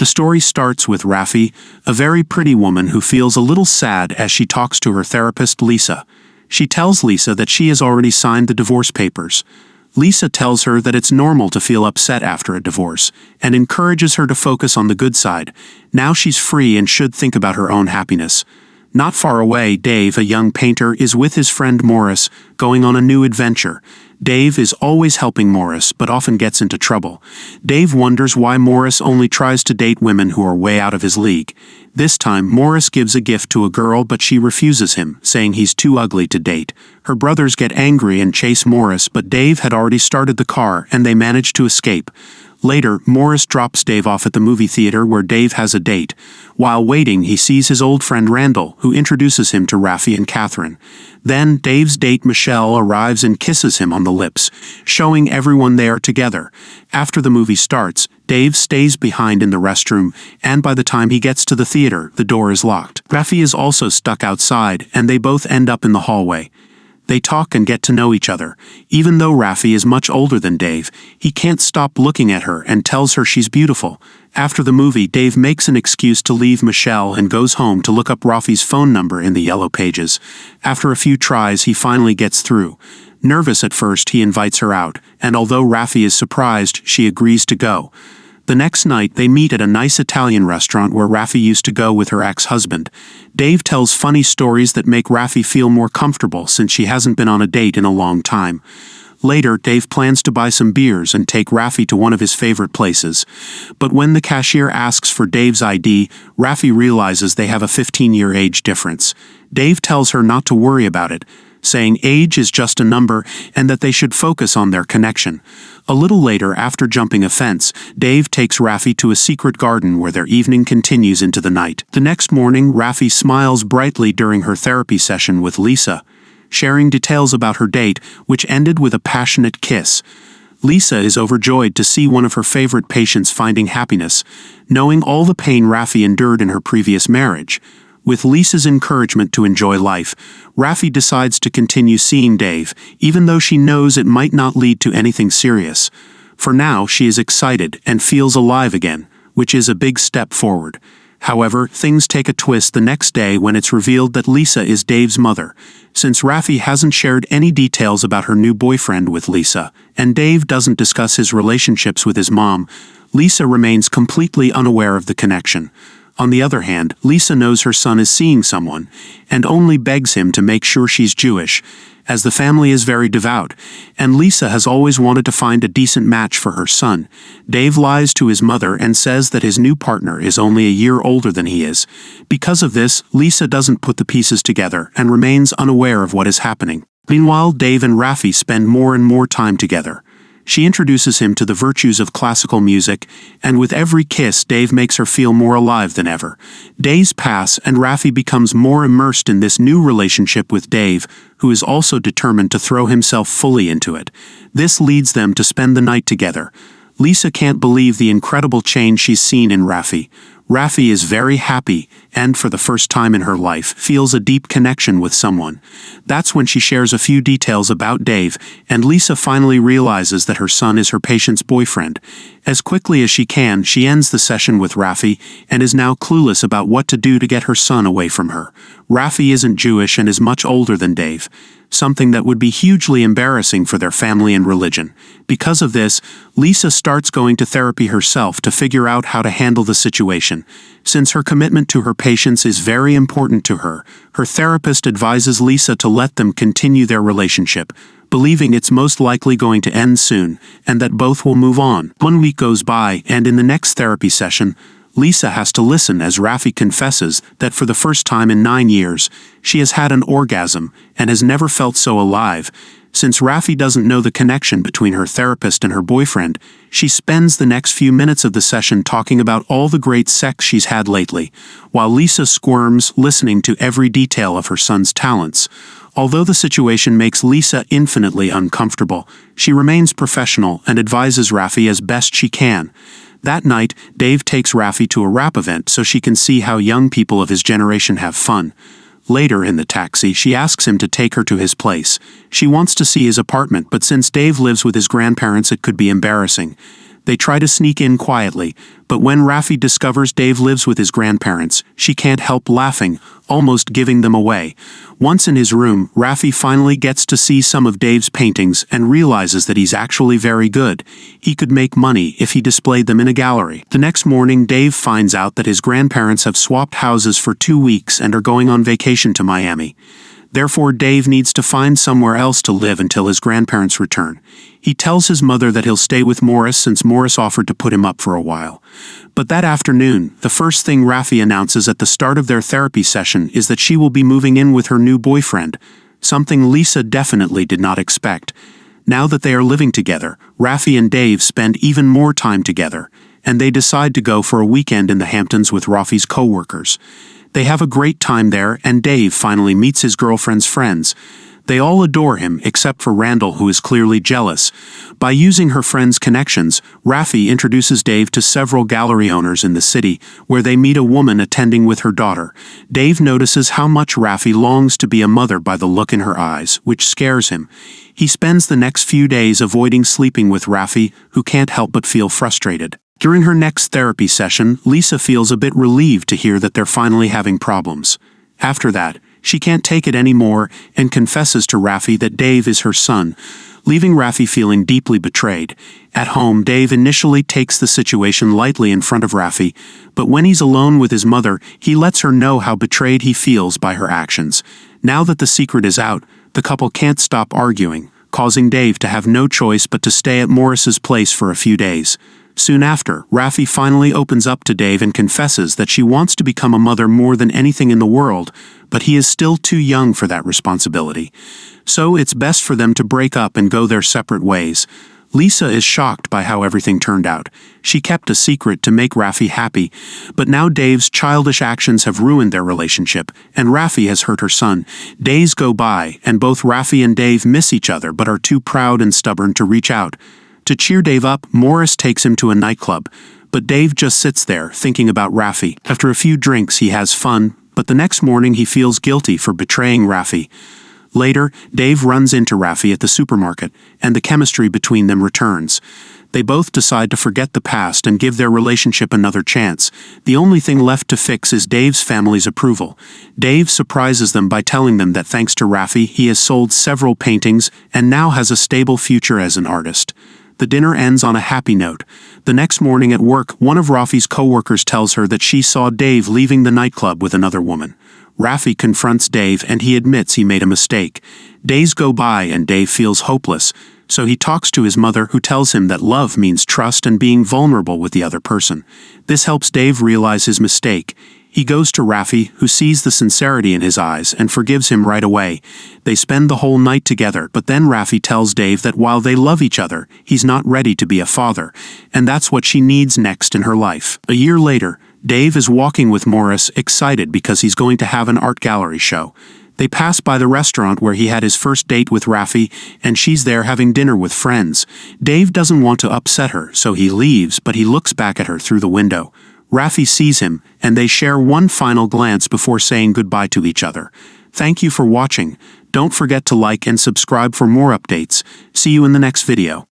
story starts with Raffi, a very pretty woman who feels a little sad as she talks to her therapist Lisa. She tells Lisa that she has already signed the divorce papers. Lisa tells her that it's normal to feel upset after a divorce, and encourages her to focus on the good side. Now she's free and should think about her own happiness. Not far away, Dave, a young painter, is with his friend Morris, going on a new adventure. Dave is always helping Morris, but often gets into trouble. Dave wonders why Morris only tries to date women who are way out of his league. This time, Morris gives a gift to a girl, but she refuses him, saying he's too ugly to date. Her brothers get angry and chase Morris, but Dave had already started the car, and they manage to escape. Later, Morris drops Dave off at the movie theater where Dave has a date. While waiting, he sees his old friend Randall, who introduces him to Raffi and Catherine. Then, Dave's date Michelle arrives and kisses him on the lips, showing everyone they are together. After the movie starts, Dave stays behind in the restroom, and by the time he gets to the theater, the door is locked. Raffi is also stuck outside, and they both end up in the hallway. They talk and get to know each other. Even though Raffi is much older than Dave, he can't stop looking at her and tells her she's beautiful. After the movie, Dave makes an excuse to leave Michelle and goes home to look up Raffi's phone number in the yellow pages. After a few tries, he finally gets through. Nervous at first, he invites her out, and although Raffi is surprised, she agrees to go. The next night, they meet at a nice Italian restaurant where Raffi used to go with her ex-husband. Dave tells funny stories that make Raffi feel more comfortable since she hasn't been on a date in a long time. Later, Dave plans to buy some beers and take Raffi to one of his favorite places. But when the cashier asks for Dave's ID, Raffi realizes they have a 15-year age difference. Dave tells her not to worry about it, saying age is just a number and that they should focus on their connection. A little later, after jumping a fence, Dave takes Raffi to a secret garden where their evening continues into the night. The next morning, Raffi smiles brightly during her therapy session with Lisa, sharing details about her date, which ended with a passionate kiss. Lisa is overjoyed to see one of her favorite patients finding happiness, knowing all the pain Raffi endured in her previous marriage. With Lisa's encouragement to enjoy life, Raffi decides to continue seeing Dave, even though she knows it might not lead to anything serious. For now, she is excited and feels alive again, which is a big step forward. However, things take a twist the next day when it's revealed that Lisa is Dave's mother. Since Raffi hasn't shared any details about her new boyfriend with Lisa, and Dave doesn't discuss his relationships with his mom, Lisa remains completely unaware of the connection. On the other hand, Lisa knows her son is seeing someone, and only begs him to make sure she's Jewish, as the family is very devout, and Lisa has always wanted to find a decent match for her son. Dave lies to his mother and says that his new partner is only a year older than he is. Because of this, Lisa doesn't put the pieces together and remains unaware of what is happening. Meanwhile, Dave and Raffi spend more and more time together. She introduces him to the virtues of classical music, and with every kiss, Dave makes her feel more alive than ever. Days pass, and Raffi becomes more immersed in this new relationship with Dave, who is also determined to throw himself fully into it. This leads them to spend the night together. Lisa can't believe the incredible change she's seen in Raffi. Raffi is very happy and, for the first time in her life, feels a deep connection with someone. That's when she shares a few details about Dave, and Lisa finally realizes that her son is her patient's boyfriend. As quickly as she can, she ends the session with Raffi and is now clueless about what to do to get her son away from her. Raffi isn't Jewish and is much older than Dave, something that would be hugely embarrassing for their family and religion. Because of this, Lisa starts going to therapy herself to figure out how to handle the situation. Since her commitment to her patients is very important to her, her therapist advises Lisa to let them continue their relationship, believing it's most likely going to end soon, and that both will move on. 1 week goes by, and in the next therapy session, Lisa has to listen as Raffi confesses that for the first time in 9 years, she has had an orgasm and has never felt so alive. Since Raffi doesn't know the connection between her therapist and her boyfriend, she spends the next few minutes of the session talking about all the great sex she's had lately, while Lisa squirms, listening to every detail of her son's talents. Although the situation makes Lisa infinitely uncomfortable, she remains professional and advises Raffi as best she can. That night, Dave takes Raffi to a rap event so she can see how young people of his generation have fun. Later in the taxi, she asks him to take her to his place. She wants to see his apartment, but since Dave lives with his grandparents, it could be embarrassing. They try to sneak in quietly, but when Raffi discovers Dave lives with his grandparents, she can't help laughing, almost giving them away. Once in his room, Raffi finally gets to see some of Dave's paintings and realizes that he's actually very good. He could make money if he displayed them in a gallery. The next morning, Dave finds out that his grandparents have swapped houses for 2 weeks and are going on vacation to Miami. Therefore, Dave needs to find somewhere else to live until his grandparents return. He tells his mother that he'll stay with Morris since Morris offered to put him up for a while. But that afternoon, the first thing Raffi announces at the start of their therapy session is that she will be moving in with her new boyfriend, something Lisa definitely did not expect. Now that they are living together, Raffi and Dave spend even more time together, and they decide to go for a weekend in the Hamptons with Raffi's co-workers. They have a great time there, and Dave finally meets his girlfriend's friends. They all adore him, except for Randall, who is clearly jealous. By using her friend's connections, Raffi introduces Dave to several gallery owners in the city, where they meet a woman attending with her daughter. Dave notices how much Raffi longs to be a mother by the look in her eyes, which scares him. He spends the next few days avoiding sleeping with Raffi, who can't help but feel frustrated. During her next therapy session, Lisa feels a bit relieved to hear that they're finally having problems. After that, she can't take it anymore and confesses to Raffi that Dave is her son, leaving Raffi feeling deeply betrayed. At home, Dave initially takes the situation lightly in front of Raffi, but when he's alone with his mother, he lets her know how betrayed he feels by her actions. Now that the secret is out, the couple can't stop arguing, causing Dave to have no choice but to stay at Morris's place for a few days. Soon after, Raffi finally opens up to Dave and confesses that she wants to become a mother more than anything in the world, but he is still too young for that responsibility. So it's best for them to break up and go their separate ways. Lisa is shocked by how everything turned out. She kept a secret to make Raffi happy, but now Dave's childish actions have ruined their relationship, and Raffi has hurt her son. Days go by, and both Raffi and Dave miss each other but are too proud and stubborn to reach out. To cheer Dave up, Morris takes him to a nightclub, but Dave just sits there, thinking about Raffi. After a few drinks, he has fun, but the next morning he feels guilty for betraying Raffi. Later, Dave runs into Raffi at the supermarket, and the chemistry between them returns. They both decide to forget the past and give their relationship another chance. The only thing left to fix is Dave's family's approval. Dave surprises them by telling them that thanks to Raffi, he has sold several paintings and now has a stable future as an artist. The dinner ends on a happy note. The next morning at work, one of Raffi's co-workers tells her that she saw Dave leaving the nightclub with another woman. Raffi confronts Dave and he admits he made a mistake. Days go by and Dave feels hopeless, so he talks to his mother, who tells him that love means trust and being vulnerable with the other person. This helps Dave realize his mistake. He goes to Raffi, who sees the sincerity in his eyes and forgives him right away. They spend the whole night together, but then Raffi tells Dave that while they love each other, he's not ready to be a father, and that's what she needs next in her life. A year later, Dave is walking with Morris, excited because he's going to have an art gallery show. They pass by the restaurant where he had his first date with Raffi, and she's there having dinner with friends. Dave doesn't want to upset her, so he leaves, but he looks back at her through the window. Raffi sees him, and they share one final glance before saying goodbye to each other. Thank you for watching. Don't forget to like and subscribe for more updates. See you in the next video.